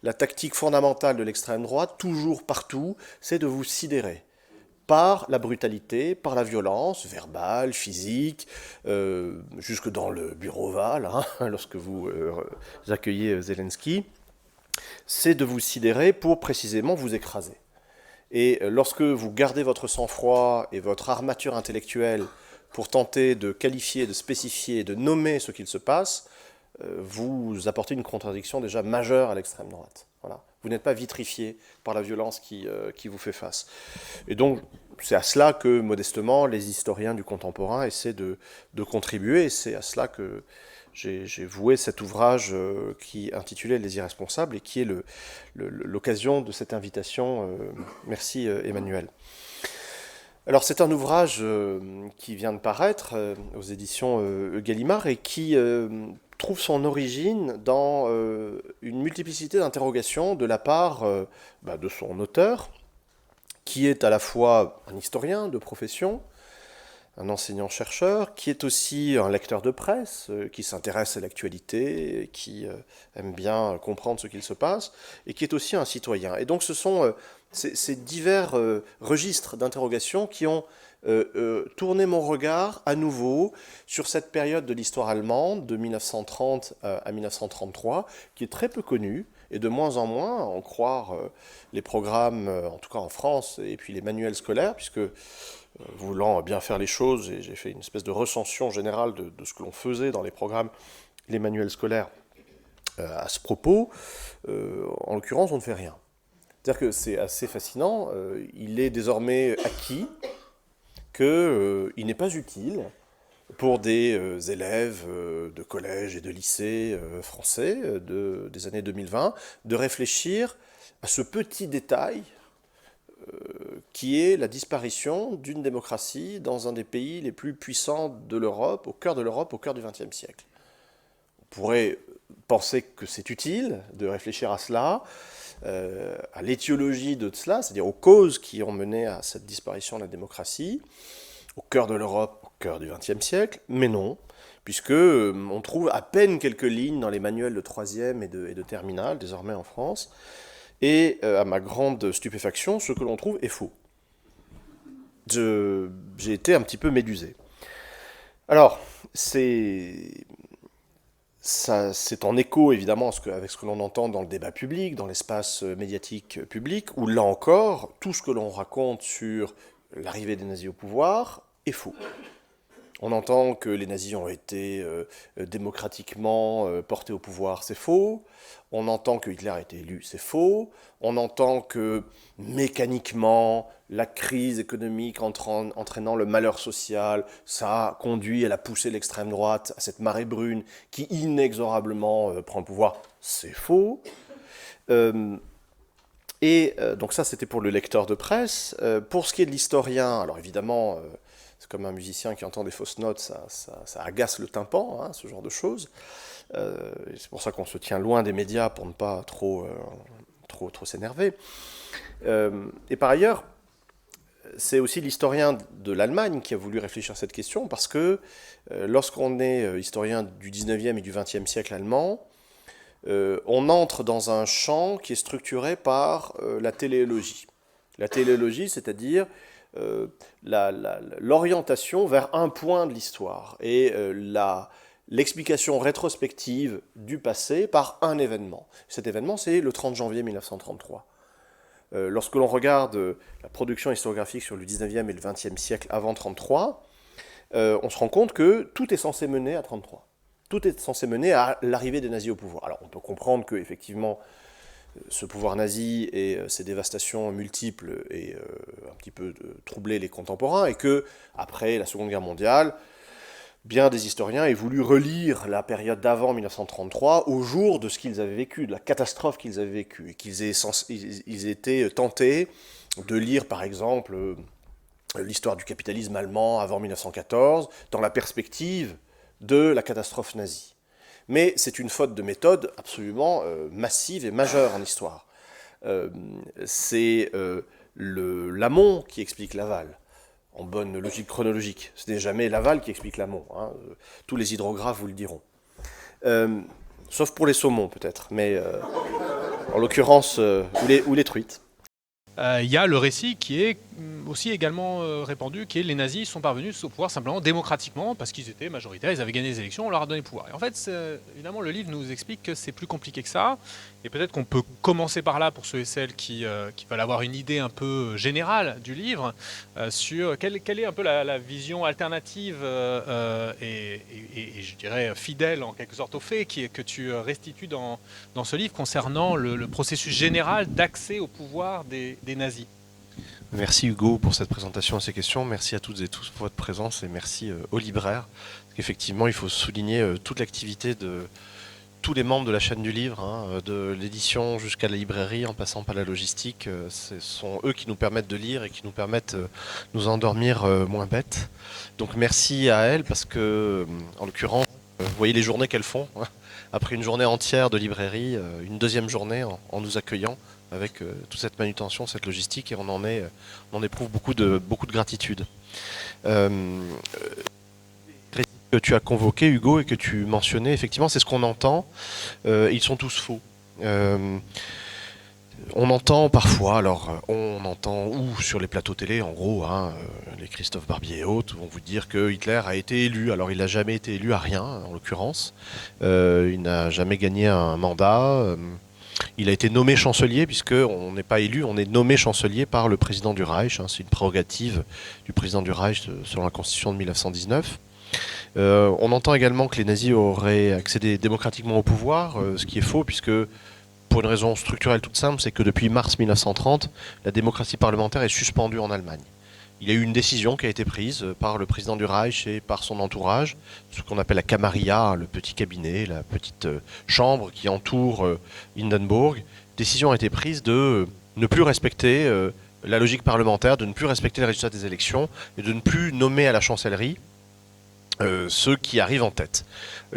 la tactique fondamentale de l'extrême droite, toujours partout, c'est de vous sidérer par la brutalité, par la violence verbale, physique, jusque dans le bureau Oval, hein, lorsque vous accueillez Zelensky, c'est de vous sidérer pour précisément vous écraser. Et lorsque vous gardez votre sang-froid et votre armature intellectuelle pour tenter de qualifier, de spécifier, de nommer ce qu'il se passe, vous apportez une contradiction déjà majeure à l'extrême droite. Voilà. Vous n'êtes pas vitrifié par la violence qui vous fait face. Et donc, c'est à cela que, modestement, les historiens du contemporain essaient de contribuer, et c'est à cela que j'ai voué cet ouvrage qui intitulé Les Irresponsables, et qui est l'occasion de cette invitation. Merci Emmanuel. Alors c'est un ouvrage qui vient de paraître aux éditions Gallimard et qui trouve son origine dans une multiplicité d'interrogations de la part de son auteur, qui est à la fois un historien de profession, un enseignant-chercheur, qui est aussi un lecteur de presse, qui s'intéresse à l'actualité, qui aime bien comprendre ce qu'il se passe, et qui est aussi un citoyen. Et donc ce sont ces divers registres d'interrogation qui ont tourné mon regard à nouveau sur cette période de l'histoire allemande, de 1930 à 1933, qui est très peu connue, et de moins en moins, à en croire les programmes, en tout cas en France, et puis les manuels scolaires, puisque voulant bien faire les choses, et j'ai fait une espèce de recension générale de ce que l'on faisait dans les programmes, les manuels scolaires à ce propos, en l'occurrence on ne fait rien. C'est-à-dire que c'est assez fascinant, il est désormais acquis qu'il n'est pas utile pour des élèves de collège et de lycée français des années 2020 de réfléchir à ce petit détail qui est la disparition d'une démocratie dans un des pays les plus puissants de l'Europe, au cœur du XXe siècle. On pourrait penser que c'est utile de réfléchir à cela, à l'étiologie de cela, c'est-à-dire aux causes qui ont mené à cette disparition de la démocratie, au cœur de l'Europe, au cœur du XXe siècle, mais non, puisque on trouve à peine quelques lignes dans les manuels de troisième et de terminale, désormais en France, et à ma grande stupéfaction, ce que l'on trouve est faux. J'ai été un petit peu médusé. Alors, c'est en écho évidemment avec ce que l'on entend dans le débat public, dans l'espace médiatique public, où là encore, tout ce que l'on raconte sur l'arrivée des nazis au pouvoir est faux. On entend que les nazis ont été démocratiquement portés au pouvoir, c'est faux. On entend que Hitler a été élu, c'est faux. On entend que mécaniquement, la crise économique entraînant le malheur social, ça a conduit, elle a poussé l'extrême droite à cette marée brune qui inexorablement prend le pouvoir, c'est faux. Donc ça, c'était pour le lecteur de presse. Pour ce qui est de l'historien, alors évidemment, c'est comme un musicien qui entend des fausses notes, ça agace le tympan, hein, ce genre de choses. C'est pour ça qu'on se tient loin des médias pour ne pas trop s'énerver. Et par ailleurs, c'est aussi l'historien de l'Allemagne qui a voulu réfléchir à cette question, parce que lorsqu'on est historien du 19e et du 20e siècle allemand, on entre dans un champ qui est structuré par la téléologie. La téléologie, c'est-à-dire l'orientation vers un point de l'histoire et l'explication rétrospective du passé par un événement. Cet événement, c'est le 30 janvier 1933. Lorsque l'on regarde la production historiographique sur le 19e et le 20e siècle avant 1933, on se rend compte que tout est censé mener à 1933. Tout est censé mener à l'arrivée des nazis au pouvoir. Alors on peut comprendre qu'effectivement, ce pouvoir nazi et ces dévastations multiples aient un petit peu troublé les contemporains, et que, après la Seconde Guerre mondiale, bien des historiens aient voulu relire la période d'avant 1933 au jour de ce qu'ils avaient vécu, de la catastrophe qu'ils avaient vécue, et qu'ils aient été tentés de lire, par exemple, l'histoire du capitalisme allemand avant 1914, dans la perspective de la catastrophe nazie. Mais c'est une faute de méthode absolument massive et majeure en histoire. C'est l'amont qui explique l'aval, en bonne logique chronologique. Ce n'est jamais l'aval qui explique l'amont, hein. Tous les hydrographes vous le diront. Sauf pour les saumons, peut-être. Mais en l'occurrence, ou les truites. Il y a le récit qui est aussi également répandu, qui est les nazis sont parvenus au pouvoir simplement démocratiquement parce qu'ils étaient majoritaires, ils avaient gagné les élections, on leur a donné le pouvoir. Et en fait, évidemment, le livre nous explique que c'est plus compliqué que ça. Et peut-être qu'on peut commencer par là pour ceux et celles qui veulent avoir une idée un peu générale du livre sur quelle est un peu la vision alternative et je dirais fidèle en quelque sorte aux faits que tu restitues dans ce livre concernant le processus général d'accès au pouvoir des nazis. Merci Hugo pour cette présentation et ces questions. Merci à toutes et tous pour votre présence et merci aux libraires. Parce qu'effectivement, il faut souligner toute l'activité de tous les membres de la chaîne du livre, hein, de l'édition jusqu'à la librairie, en passant par la logistique. Ce sont eux qui nous permettent de lire et qui nous permettent de nous endormir moins bêtes. Donc merci à elles parce que, en l'occurrence, vous voyez les journées qu'elles font. Hein. Après une journée entière de librairie, une deuxième journée en nous accueillant avec toute cette manutention, cette logistique, et on en éprouve beaucoup de gratitude. Que tu as convoqué, Hugo, et que tu mentionnais, effectivement, c'est ce qu'on entend. Ils sont tous faux. On entend parfois, alors on entend, ou sur les plateaux télé, en gros, hein, les Christophe Barbier et autres vont vous dire que Hitler a été élu. Alors il n'a jamais été élu à rien, en l'occurrence. Il n'a jamais gagné un mandat. Il a été nommé chancelier, puisqu'on n'est pas élu, on est nommé chancelier par le président du Reich. Hein, c'est une prérogative du président du Reich selon la Constitution de 1919. On entend également que les nazis auraient accédé démocratiquement au pouvoir, ce qui est faux, puisque pour une raison structurelle toute simple, c'est que depuis mars 1930, la démocratie parlementaire est suspendue en Allemagne. Il y a eu une décision qui a été prise par le président du Reich et par son entourage, ce qu'on appelle la Camarilla, le petit cabinet, la petite chambre qui entoure Hindenburg. Décision a été prise de ne plus respecter la logique parlementaire, de ne plus respecter les résultats des élections et de ne plus nommer à la chancellerie ceux qui arrivent en tête.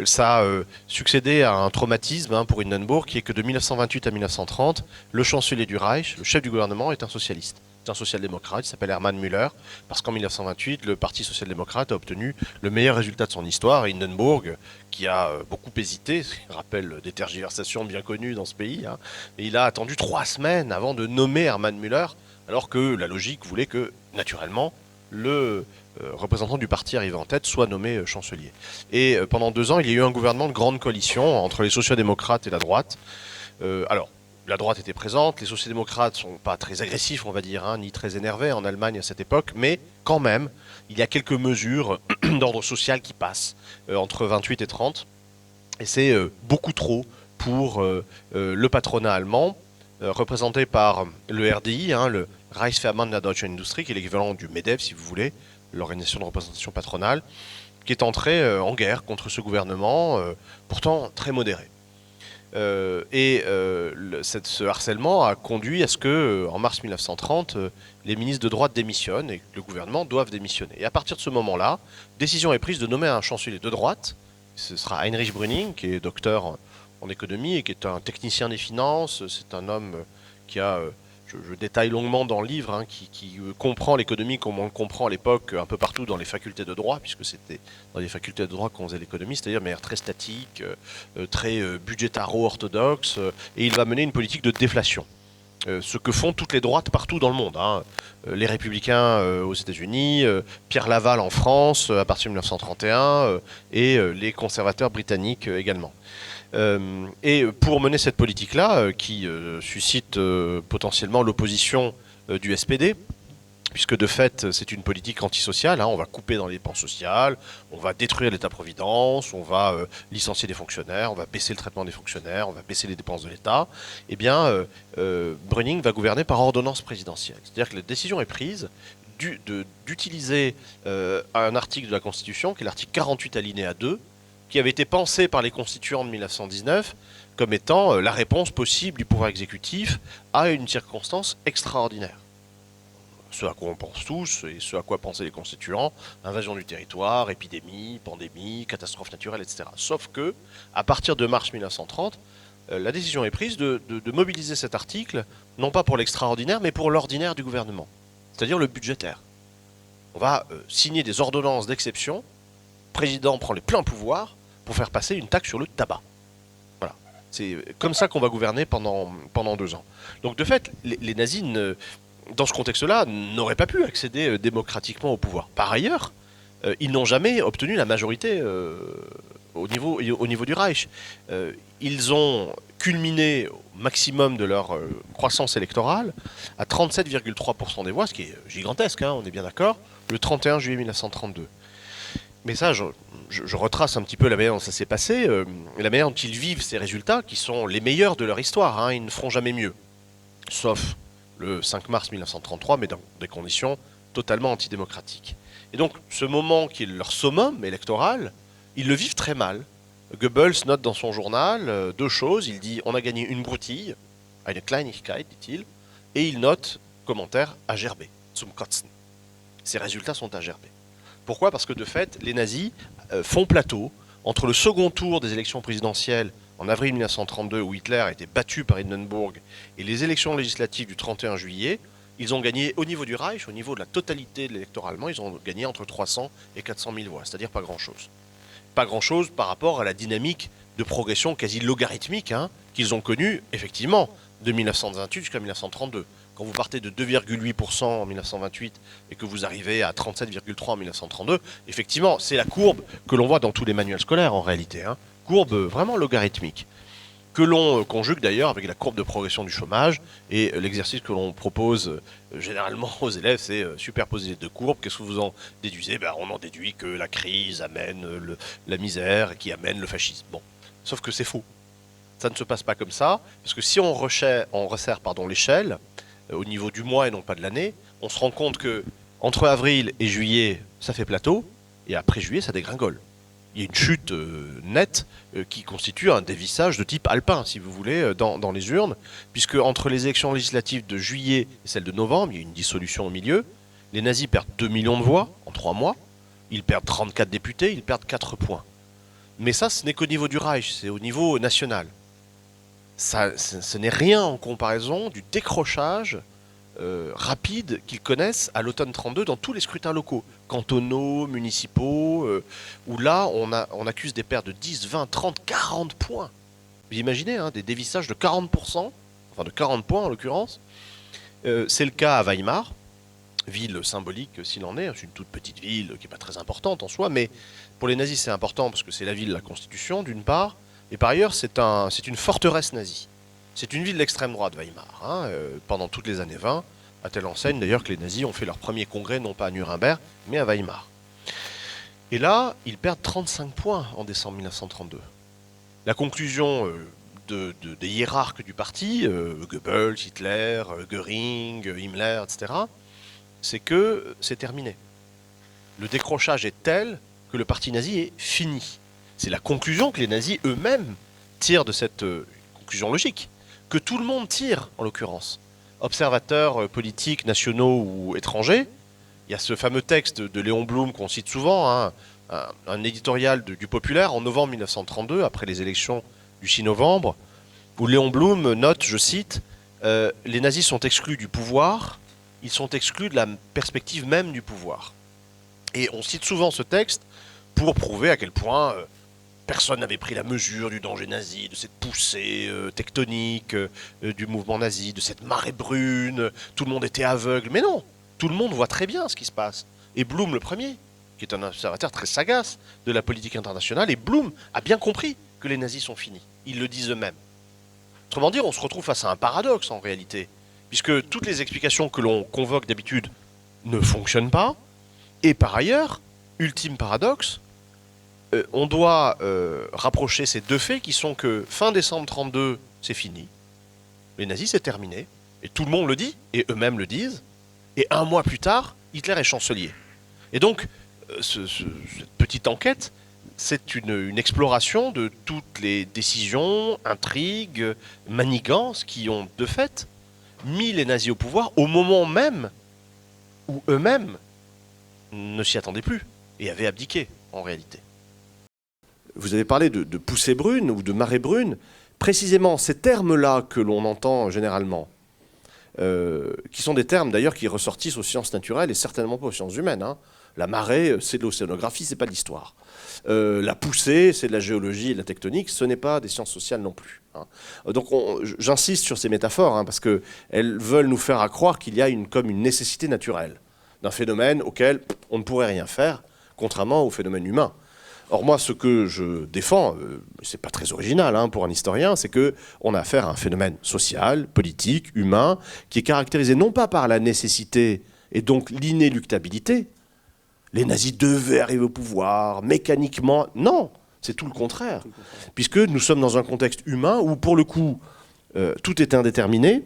Ça a succédé à un traumatisme pour Hindenburg, qui est que de 1928 à 1930, le chancelier du Reich, le chef du gouvernement, est un socialiste. C'est un social-démocrate, il s'appelle Hermann Müller, parce qu'en 1928, le Parti social-démocrate a obtenu le meilleur résultat de son histoire. Et Hindenburg, qui a beaucoup hésité, ce qui rappelle des tergiversations bien connues dans ce pays, hein, et il a attendu 3 semaines avant de nommer Hermann Müller, alors que la logique voulait que, naturellement, le représentant du parti arrivé en tête soit nommé chancelier. Et pendant 2 ans, il y a eu un gouvernement de grande coalition entre les sociaux-démocrates et la droite. Alors, la droite était présente, les sociaux-démocrates sont pas très agressifs, on va dire, hein, ni très énervés en Allemagne à cette époque, mais quand même, il y a quelques mesures d'ordre social qui passent entre 28 et 30, et c'est beaucoup trop pour le patronat allemand, représenté par le RDI, hein, le Reichsverband der Deutschen Industrie, qui est l'équivalent du MEDEF, si vous voulez, l'organisation de représentation patronale, qui est entrée en guerre contre ce gouvernement, pourtant très modéré. Ce harcèlement a conduit à ce que, en mars 1930, les ministres de droite démissionnent et que le gouvernement doive démissionner. Et à partir de ce moment-là, décision est prise de nommer un chancelier de droite. Ce sera Heinrich Brüning, qui est docteur en économie et qui est un technicien des finances. C'est un homme qui a... Je détaille longuement dans le livre, hein, qui comprend l'économie comme on le comprend à l'époque un peu partout dans les facultés de droit, puisque c'était dans les facultés de droit qu'on faisait l'économie, c'est-à-dire de manière très statique, très budgétaro-orthodoxe, et il va mener une politique de déflation. Ce que font toutes les droites partout dans le monde. Hein. Les républicains aux États-Unis, Pierre Laval en France à partir de 1931, et les conservateurs britanniques également. Et pour mener cette politique-là, qui suscite potentiellement l'opposition du SPD, puisque de fait c'est une politique antisociale, hein, on va couper dans les dépenses sociales, on va détruire l'État-providence, on va licencier des fonctionnaires, on va baisser le traitement des fonctionnaires, on va baisser les dépenses de l'État, eh bien Brüning va gouverner par ordonnance présidentielle. C'est-à-dire que la décision est prise d'utiliser un article de la Constitution, qui est l'article 48 alinéa 2, qui avait été pensé par les constituants de 1919 comme étant la réponse possible du pouvoir exécutif à une circonstance extraordinaire. Ce à quoi on pense tous, et ce à quoi pensaient les constituants, invasion du territoire, épidémie, pandémie, catastrophe naturelle, etc. Sauf que, à partir de mars 1930, la décision est prise de mobiliser cet article, non pas pour l'extraordinaire, mais pour l'ordinaire du gouvernement, c'est-à-dire le budgétaire. On va signer des ordonnances d'exception, le président prend les pleins pouvoirs pour faire passer une taxe sur le tabac. Voilà. C'est comme ça qu'on va gouverner pendant 2 ans. Donc de fait, les nazis, dans ce contexte-là, n'auraient pas pu accéder démocratiquement au pouvoir. Par ailleurs, ils n'ont jamais obtenu la majorité au niveau du Reich. Ils ont culminé au maximum de leur croissance électorale à 37,3% des voix, ce qui est gigantesque, hein, on est bien d'accord, le 31 juillet 1932. Mais ça, je retrace un petit peu la manière dont ça s'est passé, la manière dont ils vivent ces résultats, qui sont les meilleurs de leur histoire, hein, ils ne feront jamais mieux. Sauf le 5 mars 1933, mais dans des conditions totalement antidémocratiques. Et donc, ce moment qui est leur summum électoral, ils le vivent très mal. Goebbels note dans son journal 2 choses. Il dit « On a gagné une broutille », eine Kleinigkeit, dit-il, et il note, commentaire, « à gerber », zum Kotzen. Ces résultats sont à gerber. Pourquoi ? Parce que de fait, les nazis font plateau entre le second tour des élections présidentielles en avril 1932, où Hitler a été battu par Hindenburg, et les élections législatives du 31 juillet, ils ont gagné au niveau du Reich, au niveau de la totalité de l'électorat allemand, ils ont gagné entre 300 et 400 000 voix, c'est-à-dire pas grand-chose. Pas grand-chose par rapport à la dynamique de progression quasi logarithmique hein, qu'ils ont connue, effectivement, de 1928 jusqu'à 1932. Quand vous partez de 2,8% en 1928 et que vous arrivez à 37,3% en 1932, effectivement, c'est la courbe que l'on voit dans tous les manuels scolaires en réalité. Hein. Courbe vraiment logarithmique, que l'on conjugue d'ailleurs avec la courbe de progression du chômage. Et l'exercice que l'on propose généralement aux élèves, c'est superposer les 2 courbes. Qu'est-ce que vous en déduisez ? On en déduit que la crise amène la misère et qui amène le fascisme. Bon, sauf que c'est faux. Ça ne se passe pas comme ça, parce que si on resserre l'échelle, au niveau du mois et non pas de l'année, on se rend compte que entre avril et juillet, ça fait plateau, et après juillet, ça dégringole. Il y a une chute nette qui constitue un dévissage de type alpin, si vous voulez, dans les urnes, puisque entre les élections législatives de juillet et celles de novembre, il y a une dissolution au milieu. Les nazis perdent 2 millions de voix en 3 mois, ils perdent 34 députés, ils perdent 4 points. Mais ça, ce n'est qu'au niveau du Reich, c'est au niveau national. Ce n'est rien en comparaison du décrochage rapide qu'ils connaissent à l'automne 32 dans tous les scrutins locaux, cantonaux, municipaux, où là on accuse des pertes de 10, 20, 30, 40 points. Vous imaginez, hein, des dévissages de 40%, enfin de 40 points en l'occurrence. C'est le cas à Weimar, ville symbolique s'il en est, c'est une toute petite ville qui n'est pas très importante en soi, mais pour les nazis c'est important parce que c'est la ville de la Constitution d'une part, et par ailleurs c'est une forteresse nazie. C'est une ville d'extrême droite, Weimar, hein, pendant toutes les années 20, à telle enseigne d'ailleurs que les nazis ont fait leur premier congrès non pas à Nuremberg, mais à Weimar. Et là, ils perdent 35 points en décembre 1932. La conclusion des hiérarques du parti, Goebbels, Hitler, Göring, Himmler, etc., c'est que c'est terminé. Le décrochage est tel que le parti nazi est fini. C'est la conclusion que les nazis eux-mêmes tirent de cette conclusion logique, que tout le monde tire en l'occurrence. Observateurs politiques, nationaux ou étrangers, il y a ce fameux texte de Léon Blum qu'on cite souvent, hein, un éditorial du Populaire en novembre 1932, après les élections du 6 novembre, où Léon Blum note, je cite, les nazis sont exclus du pouvoir, ils sont exclus de la perspective même du pouvoir. Et on cite souvent ce texte pour prouver à quel point personne n'avait pris la mesure du danger nazi, de cette poussée tectonique du mouvement nazi, de cette marée brune, tout le monde était aveugle. Mais non, tout le monde voit très bien ce qui se passe. Et Blum le premier, qui est un observateur très sagace de la politique internationale, et Blum a bien compris que les nazis sont finis. Ils le disent eux-mêmes. Autrement dit, on se retrouve face à un paradoxe en réalité, puisque toutes les explications que l'on convoque d'habitude ne fonctionnent pas, et par ailleurs, ultime paradoxe, on doit rapprocher ces 2 faits qui sont que fin décembre 32, c'est fini, les nazis c'est terminé, et tout le monde le dit, et eux-mêmes le disent, et 1 mois plus tard, Hitler est chancelier. Et donc, cette petite enquête, c'est une exploration de toutes les décisions, intrigues, manigances qui ont de fait mis les nazis au pouvoir au moment même où eux-mêmes ne s'y attendaient plus et avaient abdiqué en réalité. Vous avez parlé de poussée brune ou de marée brune. Précisément ces termes-là que l'on entend généralement, qui sont des termes d'ailleurs qui ressortissent aux sciences naturelles et certainement pas aux sciences humaines. Hein. La marée, c'est de l'océanographie, c'est pas de l'histoire. La poussée, c'est de la géologie et de la tectonique, ce n'est pas des sciences sociales non plus. Hein. Donc j'insiste sur ces métaphores, parce qu'elles veulent nous faire croire qu'il y a comme une nécessité naturelle d'un phénomène auquel on ne pourrait rien faire, contrairement au phénomène humain. Or moi, ce que je défends, c'est pas très original pour un historien, c'est qu'on a affaire à un phénomène social, politique, humain, qui est caractérisé non pas par la nécessité et donc l'inéluctabilité. Les nazis devaient arriver au pouvoir, mécaniquement. Non, c'est tout le contraire. Puisque nous sommes dans un contexte humain où, pour le coup, tout est indéterminé,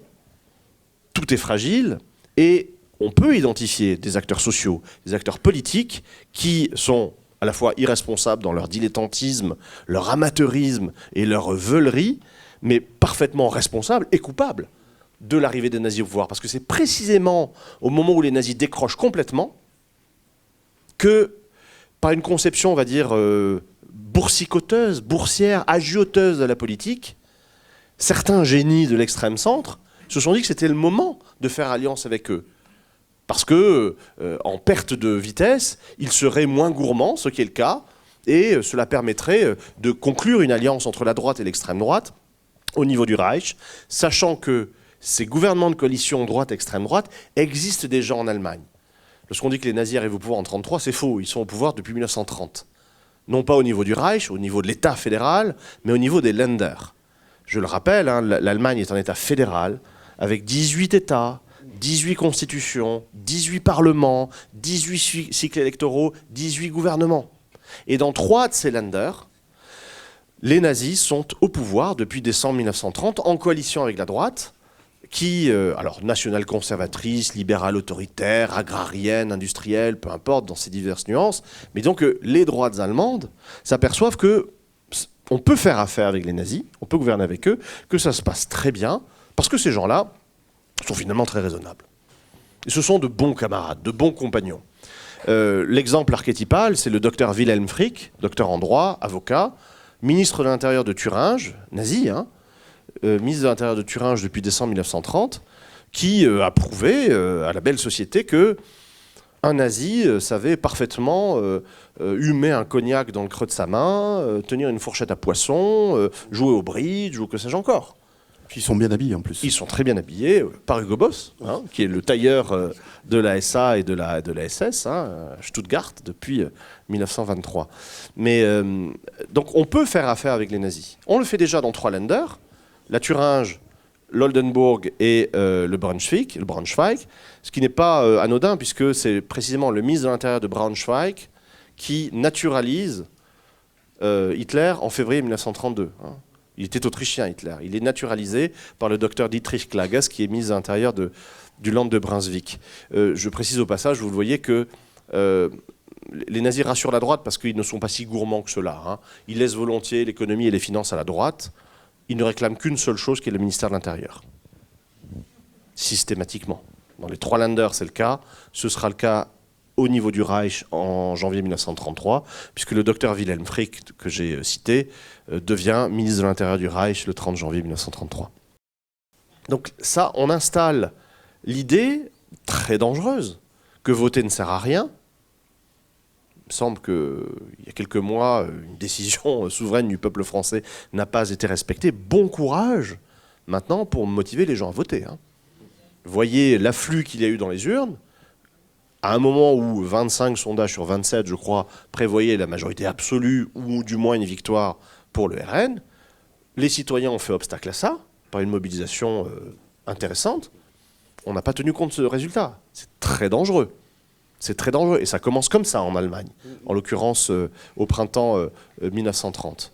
tout est fragile, et on peut identifier des acteurs sociaux, des acteurs politiques qui sont à la fois irresponsables dans leur dilettantisme, leur amateurisme et leur veulerie, mais parfaitement responsables et coupables de l'arrivée des nazis au pouvoir. Parce que c'est précisément au moment où les nazis décrochent complètement que, par une conception, on va dire, boursicoteuse, boursière, agioteuse de la politique, certains génies de l'extrême centre se sont dit que c'était le moment de faire alliance avec eux. Parce que, en perte de vitesse, ils seraient moins gourmands, ce qui est le cas, et cela permettrait de conclure une alliance entre la droite et l'extrême droite au niveau du Reich, sachant que ces gouvernements de coalition droite-extrême droite existent déjà en Allemagne. Lorsqu'on dit que les nazis arrivent au pouvoir en 1933, c'est faux, ils sont au pouvoir depuis 1930. Non pas au niveau du Reich, au niveau de l'État fédéral, mais au niveau des Länder. Je le rappelle, l'Allemagne est un État fédéral, avec 18 États, 18 constitutions, 18 parlements, 18 cycles électoraux, 18 gouvernements. Et dans 3 de ces Länder, les nazis sont au pouvoir depuis décembre 1930, en coalition avec la droite, qui, alors nationale-conservatrice, libérale autoritaire, agrarienne, industrielle, peu importe, dans ces diverses nuances, mais donc les droites allemandes s'aperçoivent que on peut faire affaire avec les nazis, on peut gouverner avec eux, que ça se passe très bien, parce que ces gens-là sont finalement très raisonnables. Et ce sont de bons camarades, de bons compagnons. L'exemple archétypal, c'est le docteur Wilhelm Frick, docteur en droit, avocat, ministre de l'Intérieur de Thuringe, nazi, ministre de l'Intérieur de Thuringe depuis décembre 1930, qui a prouvé à la belle société que un nazi savait parfaitement humer un cognac dans le creux de sa main, tenir une fourchette à poisson, jouer au bridge ou que sais-je encore. Puis ils sont bien habillés en plus. Ils sont très bien habillés par Hugo Boss, qui est le tailleur de la SA et de la SS, Stuttgart, depuis 1923. Mais donc on peut faire affaire avec les nazis. On le fait déjà dans 3 Länder, la Thuringe, l'Oldenburg et le Braunschweig, ce qui n'est pas anodin, puisque c'est précisément le ministre de l'Intérieur de Braunschweig qui naturalise Hitler en février 1932. Il était autrichien, Hitler. Il est naturalisé par le docteur Dietrich Klages, qui est ministre de l'Intérieur du Land de Brunswick. Je précise au passage, vous le voyez, que les nazis rassurent la droite parce qu'ils ne sont pas si gourmands que cela. Ils laissent volontiers l'économie et les finances à la droite. Ils ne réclament qu'une seule chose, qui est le ministère de l'Intérieur. Systématiquement. Dans les 3 Länder, c'est le cas. Ce sera le cas au niveau du Reich en janvier 1933, puisque le docteur Wilhelm Frick, que j'ai cité, devient ministre de l'Intérieur du Reich le 30 janvier 1933. Donc ça, on installe l'idée très dangereuse que voter ne sert à rien. Il me semble qu'il y a quelques mois, une décision souveraine du peuple français n'a pas été respectée. Bon courage maintenant pour motiver les gens à voter. Voyez l'afflux qu'il y a eu dans les urnes. À un moment où 25 sondages sur 27, je crois, prévoyaient la majorité absolue ou du moins une victoire pour le RN, les citoyens ont fait obstacle à ça par une mobilisation intéressante. On n'a pas tenu compte de ce résultat. C'est très dangereux. C'est très dangereux. Et ça commence comme ça en Allemagne, en l'occurrence au printemps 1930.